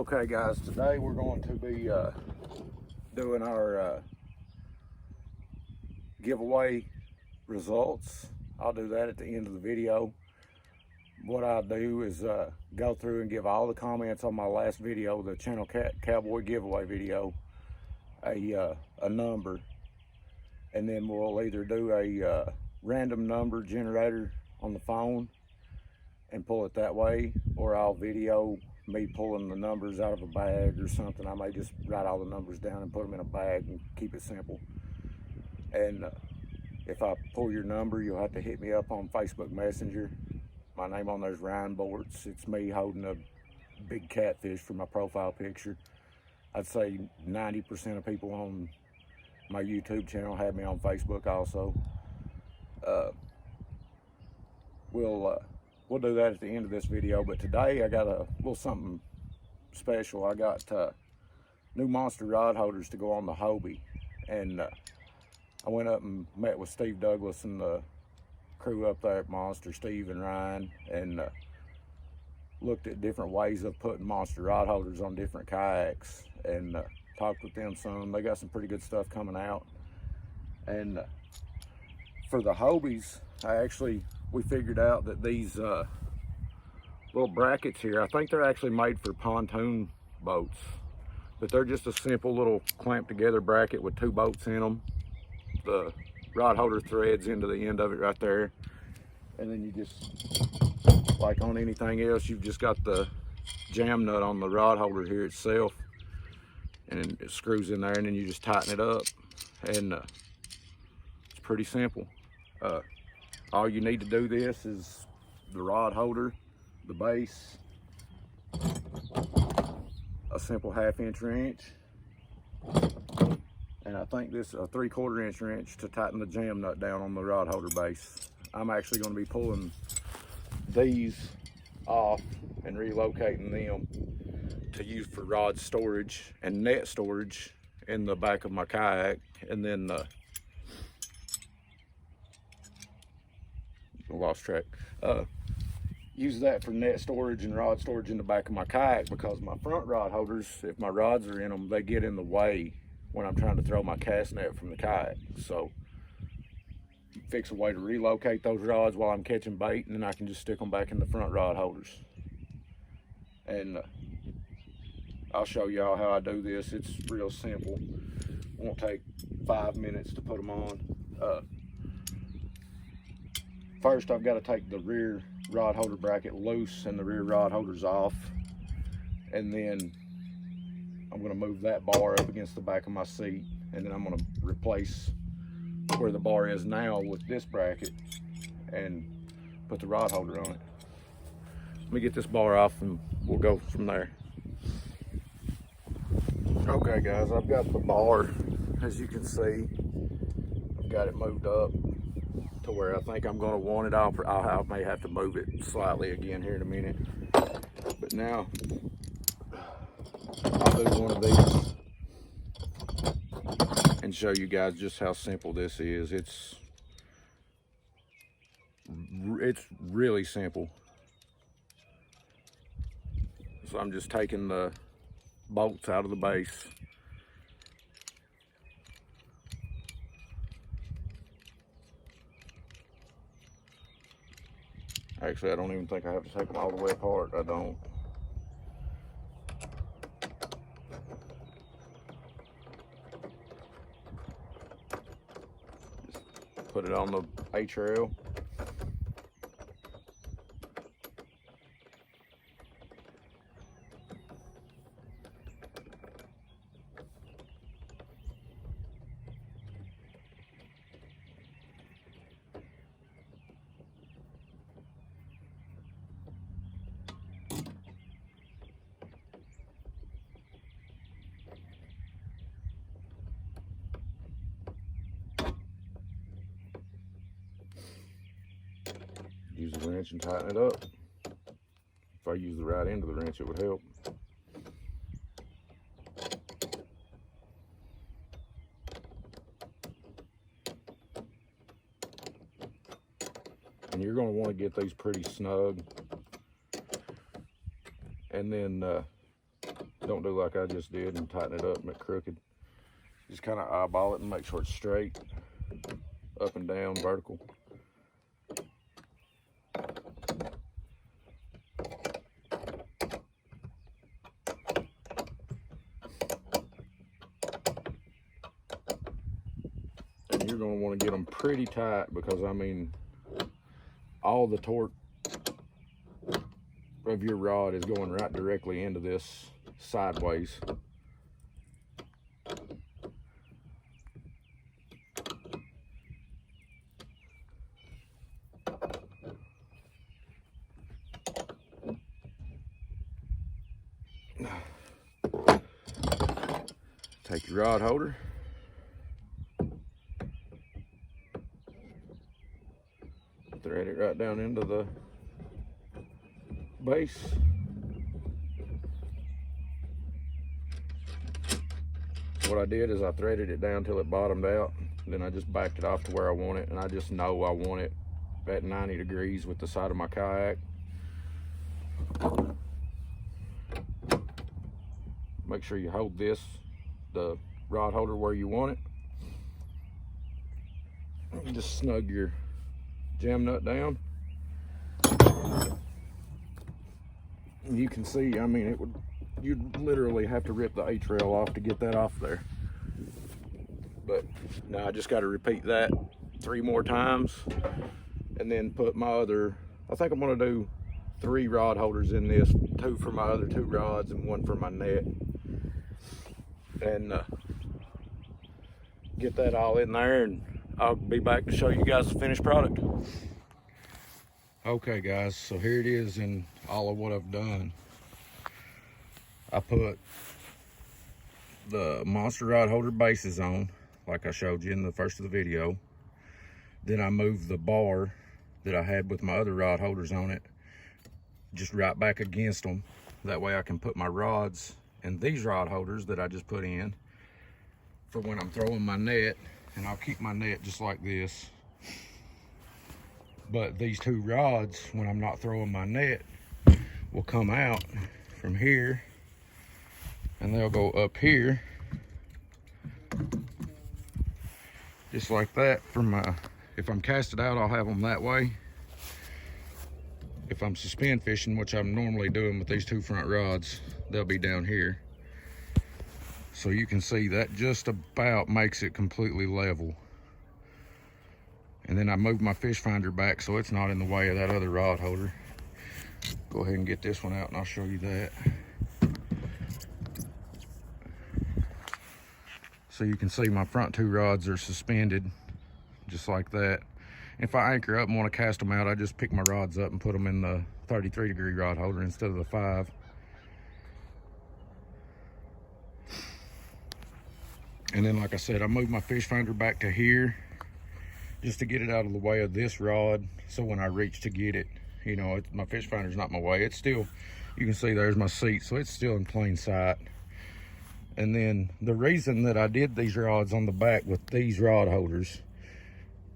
Okay guys, today we're going to be doing our giveaway results. I'll do that at the end of the video. What I'll do is go through and give all the comments on my last video, the Channel Cowboy giveaway video, a number, and then we'll either do a random number generator on the phone and pull it that way, or I'll video me pulling the numbers out of a bag or something. I may just write all the numbers down and put them in a bag and keep it simple. And if I pull your number, you'll have to hit me up on Facebook Messenger. My name on there's Ryan Boards. It's me holding a big catfish for my profile picture. I'd say 90% of people on my YouTube channel have me on Facebook also. We'll do that at the end of this video, but today I got a little something special. I got new monster rod holders to go on the Hobie, and I went up and met with Steve Douglas and the crew up there at Monster, Steve and Ryan, and looked at different ways of putting monster rod holders on different kayaks, and talked with them some. They got some pretty good stuff coming out. And for the Hobies, we figured out that these little brackets here, I think they're actually made for pontoon boats, but they're just a simple little clamped together bracket with two boats in them. The rod holder threads into the end of it right there, and then you just, like on anything else, you've just got the jam nut on the rod holder here itself, and it screws in there, and then you just tighten it up, and it's pretty simple. All you need to do this is the rod holder, the base, a simple 1/2 inch wrench, and I think this a 3/4 inch wrench to tighten the jam nut down on the rod holder base. I'm actually going to be pulling these off and relocating them to use for rod storage and net storage in the back of my kayak, and then lost track. Use that for net storage and rod storage in the back of my kayak, because my front rod holders, if my rods are in them, they get in the way when I'm trying to throw my cast net from the kayak. So fix a way to relocate those rods while I'm catching bait, and then I can just stick them back in the front rod holders. And I'll show y'all how I do this. It's real simple. Won't take 5 minutes to put them on. First, I've got to take the rear rod holder bracket loose and the rear rod holders off, and then I'm going to move that bar up against the back of my seat, and then I'm going to replace where the bar is now with this bracket and put the rod holder on it. Let me get this bar off and we'll go from there. Okay guys, I've got the bar, as you can see. I've got it moved up to where I think I'm going to want it. I may have to move it slightly again here in a minute, but now I'll do one of these and show you guys just how simple this is. It's really simple. So I'm just taking the bolts out of the base, actually I don't even think I have to take them all the way apart. I don't. Just put it on the H rail. Use the wrench and tighten it up. If I use the right end of the wrench, it would help. And you're going to want to get these pretty snug. And then Don't do like I just did and tighten it up and make it crooked. Just kind of eyeball it and make sure it's straight, up and down, vertical. And you're going to want to get them pretty tight because, I mean, all the torque of your rod is going right directly into this sideways. Take your rod holder, thread it right down into the base. What I did is I threaded it down till it bottomed out. Then I just backed it off to where I want it, and I just know I want it at 90 degrees with the side of my kayak. Make sure you hold the rod holder where you want it. You just snug your jam nut down. And you can see, I mean, you'd literally have to rip the H-rail off to get that off there. But now I just got to repeat that 3 more times and then put my other, I think I'm going to do 3 rod holders in this, 2 for my other 2 rods and 1 for my net. And get that all in there, and I'll be back to show you guys the finished product. Okay guys, so here it is in all of what I've done. I put the monster rod holder bases on, like I showed you in the first of the video. Then I moved the bar that I had with my other rod holders on it just right back against them. That way I can put my rods in these rod holders that I just put in for when I'm throwing my net, and I'll keep my net just like this. But these 2 rods, when I'm not throwing my net, will come out from here and they'll go up here just like that. For my, if I'm casted out, I'll have them that way. If I'm suspend fishing, which I'm normally doing with these 2 front rods, they'll be down here. So you can see that just about makes it completely level. And then I moved my fish finder back so it's not in the way of that other rod holder. Go ahead and get this one out and I'll show you that. So you can see my front 2 rods are suspended just like that. If I anchor up and want to cast them out, I just pick my rods up and put them in the 33-degree rod holder instead of the 5. And then, like I said, I moved my fish finder back to here just to get it out of the way of this rod. So when I reach to get it, you know, my fish finder's not in my way. It's still, you can see there's my seat, so it's still in plain sight. And then the reason that I did these rods on the back with these rod holders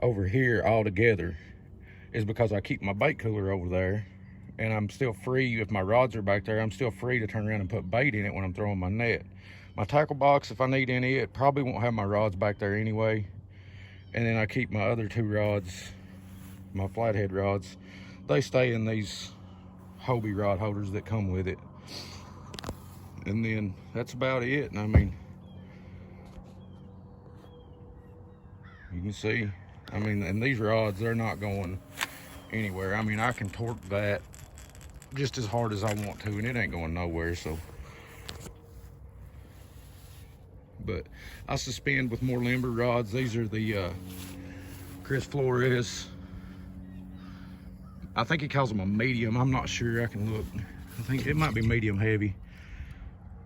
over here all together is because I keep my bait cooler over there, and I'm still free. If my rods are back there, I'm still free to turn around and put bait in it when I'm throwing my net. My tackle box, if I need any, it probably won't have my rods back there anyway. And then I keep my other 2 rods, my flathead rods, they stay in these Hobie rod holders that come with it. And then that's about it. And I mean, you can see, I mean, and these rods, they're not going anywhere. I mean, I can torque that just as hard as I want to, and it ain't going nowhere. So, but I suspend with more limber rods. These are the Chris Flores. I think he calls them a medium. I'm not sure. I can look. I think it might be medium heavy.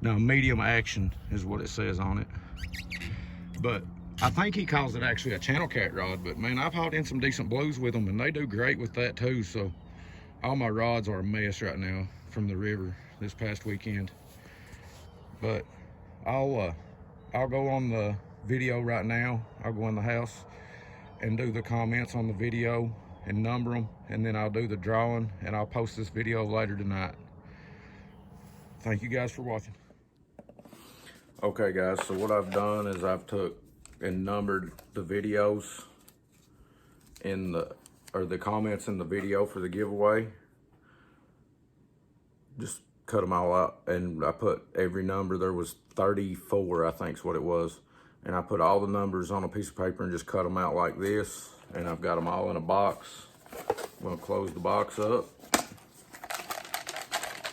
No, medium action is what it says on it. But I think he calls it actually a channel cat rod. But man, I've hauled in some decent blues with them, and they do great with that too. So all my rods are a mess right now from the river this past weekend. But I'll go on the video right now. I'll go in the house and do the comments on the video and number them, and then I'll do the drawing, and I'll post this video later tonight. Thank you guys for watching. Okay guys, so what I've done is I've took and numbered the videos in the comments in the video for the giveaway. Just cut them all out, and I put every number. There was 34, I think is what it was. And I put all the numbers on a piece of paper and just cut them out like this. And I've got them all in a box. I'm gonna close the box up,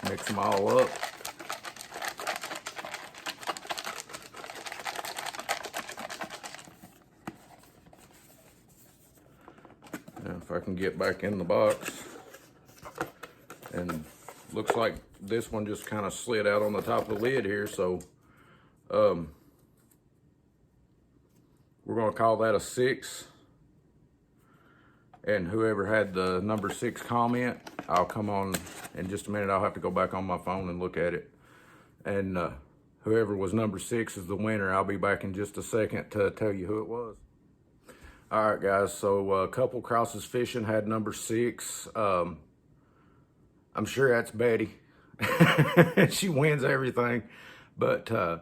mix them all up. And if I can get back in the box, and looks like this one just kind of slid out on the top of the lid here, so we're gonna call that a 6. And whoever had the number 6 comment, I'll come on in just a minute. I'll have to go back on my phone and look at it. And whoever was number 6 is the winner. I'll be back in just a second to tell you who it was. All right, guys, so a couple crosses fishing had number 6. I'm sure that's Betty. She wins everything. But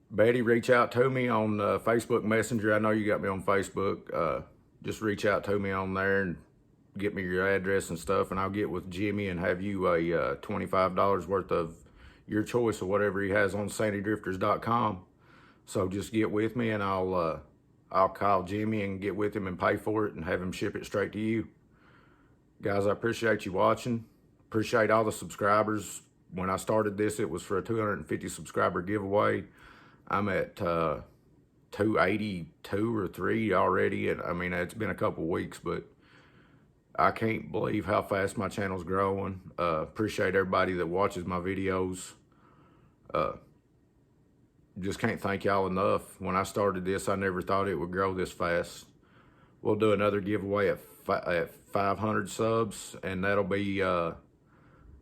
Betty, reach out to me on Facebook Messenger. I know you got me on Facebook. Just reach out to me on there and get me your address and stuff, and I'll get with Jimmy and have you a $25 worth of your choice of whatever he has on sandydrifters.com. So just get with me, and I'll call Jimmy and get with him and pay for it and have him ship it straight to you. Guys, I appreciate you watching. Appreciate all the subscribers. When I started this, it was for a 250 subscriber giveaway. I'm at 282 or 3 already, and I mean, it's been a couple weeks, but I can't believe how fast my channel's growing. Appreciate everybody that watches my videos. Just can't thank y'all enough. When I started this, I never thought it would grow this fast. We'll do another giveaway at 500 subs, and that'll be a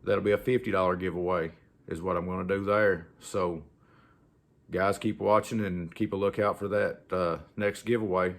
$50 giveaway is what I'm going to do there. So guys, keep watching and keep a lookout for that next giveaway.